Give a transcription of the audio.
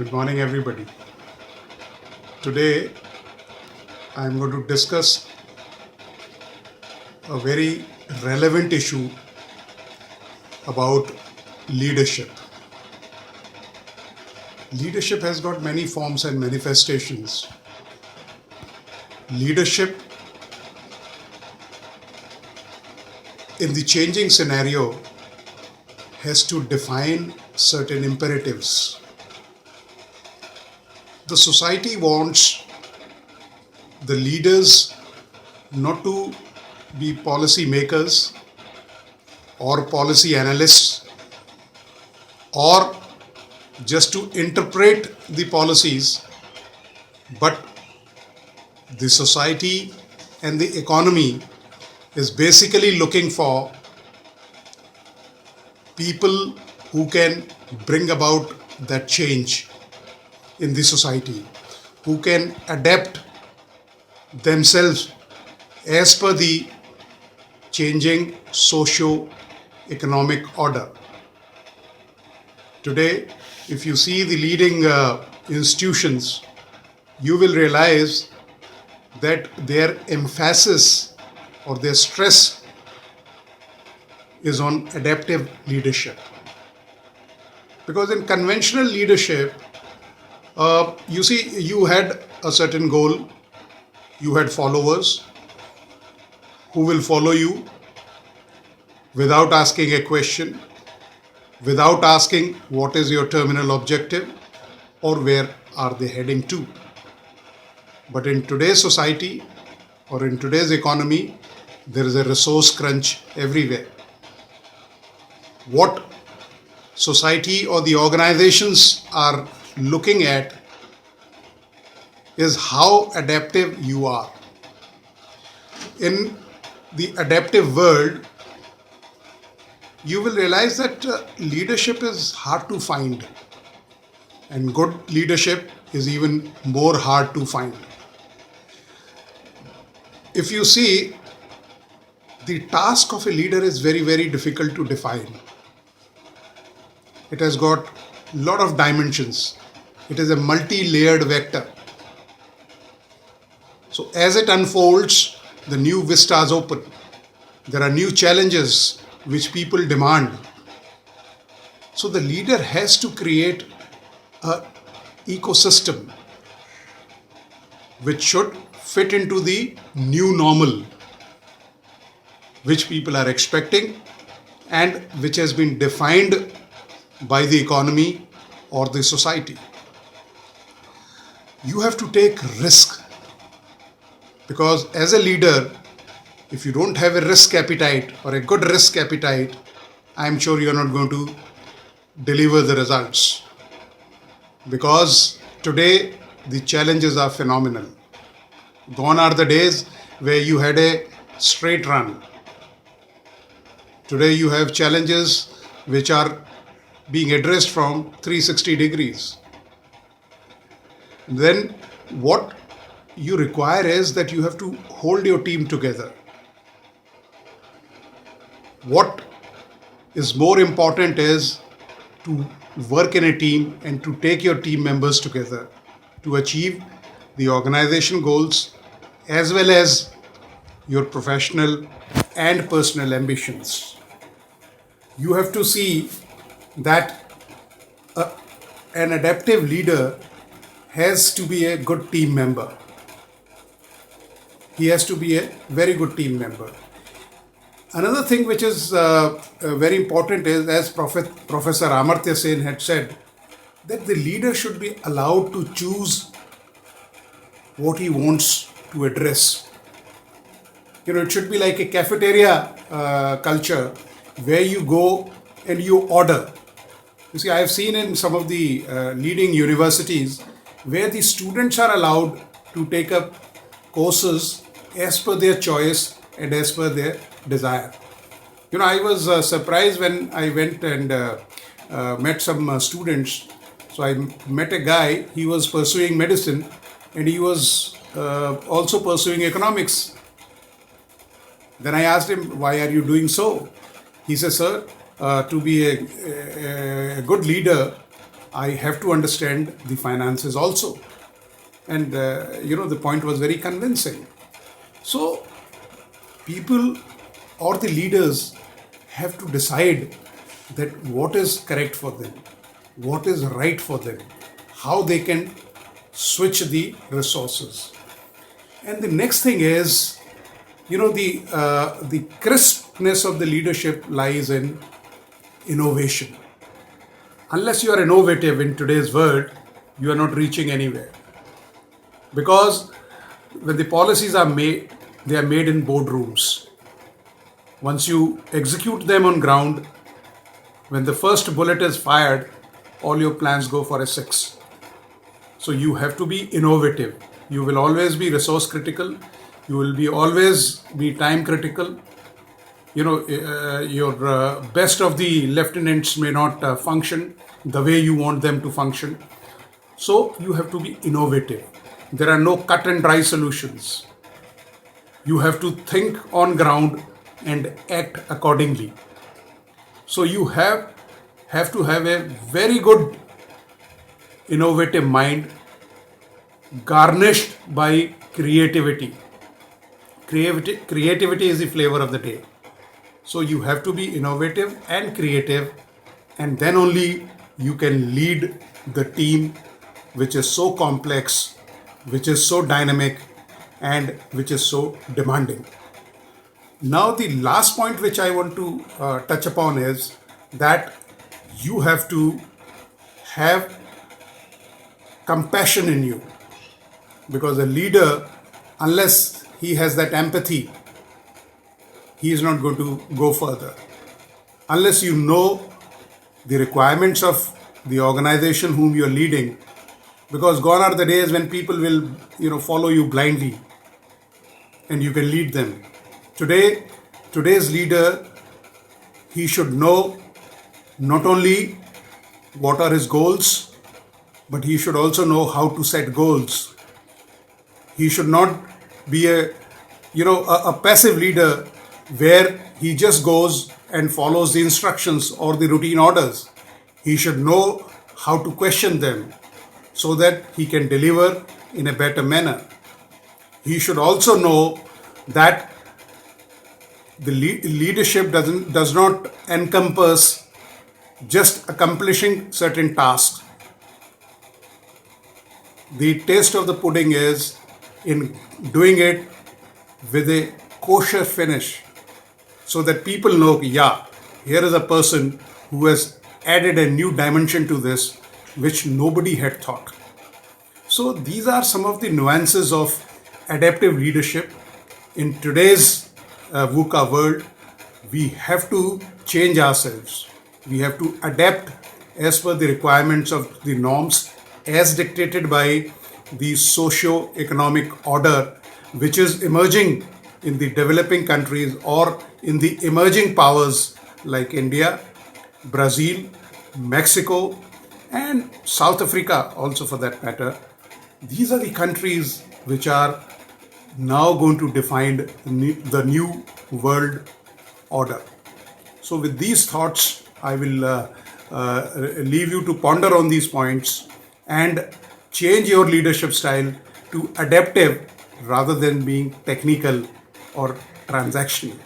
Good morning, everybody. Today, I'm going to discuss a very relevant issue about leadership. Leadership has got many forms and manifestations. Leadership in the changing scenario has to define certain imperatives. The society wants the leaders not to be policy makers or policy analysts or just to interpret the policies, but the society and the economy is basically looking for people who can bring about that change in the society, who can adapt themselves as per the changing socio-economic order. Today, if you see the leading institutions, you will realize that their emphasis or their stress is on adaptive leadership. Because in conventional leadership, you see, you had a certain goal, you had followers who will follow you without asking a question, without asking what is your terminal objective or where are they heading to. But in today's society or in today's economy, there is a resource crunch everywhere. What society or the organizations are looking at is how adaptive you are. In the adaptive world, you will realize that leadership is hard to find, and good leadership is even more hard to find. If you see, the task of a leader is very, very difficult to define. It has got a lot of dimensions. It is a multi-layered vector. So as it unfolds, the new vistas open. There are new challenges which people demand. So the leader has to create an ecosystem which should fit into the new normal, which people are expecting and which has been defined by the economy or the society. You have to take risk, because as a leader, if you don't have a risk appetite or a good risk appetite, I'm sure you're not going to deliver the results. Because today the challenges are phenomenal. Gone are the days where you had a straight run. Today you have challenges which are being addressed from 360 degrees. Then what you require is that you have to hold your team together. What is more important is to work in a team and to take your team members together to achieve the organization goals as well as your professional and personal ambitions. You have to see that an adaptive leader has to be a good team member. He has to be a very good team member. Another thing which is very important is, as Professor Amartya Sen had said, that the leader should be allowed to choose what he wants to address. It should be like a cafeteria culture where you go and you order. You see, I have seen in some of the leading universities where the students are allowed to take up courses as per their choice and as per their desire. I was surprised when I went and met some students. So I met a guy, he was pursuing medicine and he was also pursuing economics. Then I asked him, why are you doing so? He says, sir, to be a good leader, I have to understand the finances also. And the point was very convincing. So people or the leaders have to decide that what is correct for them, what is right for them, how they can switch the resources. And the next thing is, the crispness of the leadership lies in innovation. Unless you are innovative in today's world, you are not reaching anywhere. Because when the policies are made, they are made in boardrooms. Once you execute them on ground, when the first bullet is fired, all your plans go for a six. So you have to be innovative. You will always be resource critical. You will be always be time critical. Your best of the lieutenants may not function the way you want them to function. So you have to be innovative. There are no cut and dry solutions. You have to think on ground and act accordingly. So you have to have a very good innovative mind garnished by creativity. Creativity is the flavor of the day. So you have to be innovative and creative, and then only you can lead the team, which is so complex, which is so dynamic, and which is so demanding. Now, the last point which I want to touch upon is that you have to have compassion in you, because a leader, unless he has that empathy, he is not going to go further. Unless you know the requirements of the organization whom you are leading, because gone are the days when people will follow you blindly and you can lead them. Today's leader, he should know not only what are his goals, but he should also know how to set goals. He should not be a passive leader where he just goes and follows the instructions or the routine orders. He should know how to question them so that he can deliver in a better manner. He should also know that the leadership does not encompass just accomplishing certain tasks. The taste of the pudding is in doing it with a kosher finish, so that people know, yeah, here is a person who has added a new dimension to this which nobody had thought. So these are some of the nuances of adaptive leadership. In today's VUCA world, we have to change ourselves. We have to adapt as per the requirements of the norms as dictated by the socio-economic order which is emerging in the developing countries or in the emerging powers like India, Brazil, Mexico, and South Africa also for that matter. These are the countries which are now going to define the new world order. So with these thoughts, I will leave you to ponder on these points and change your leadership style to adaptive rather than being technical or transactional.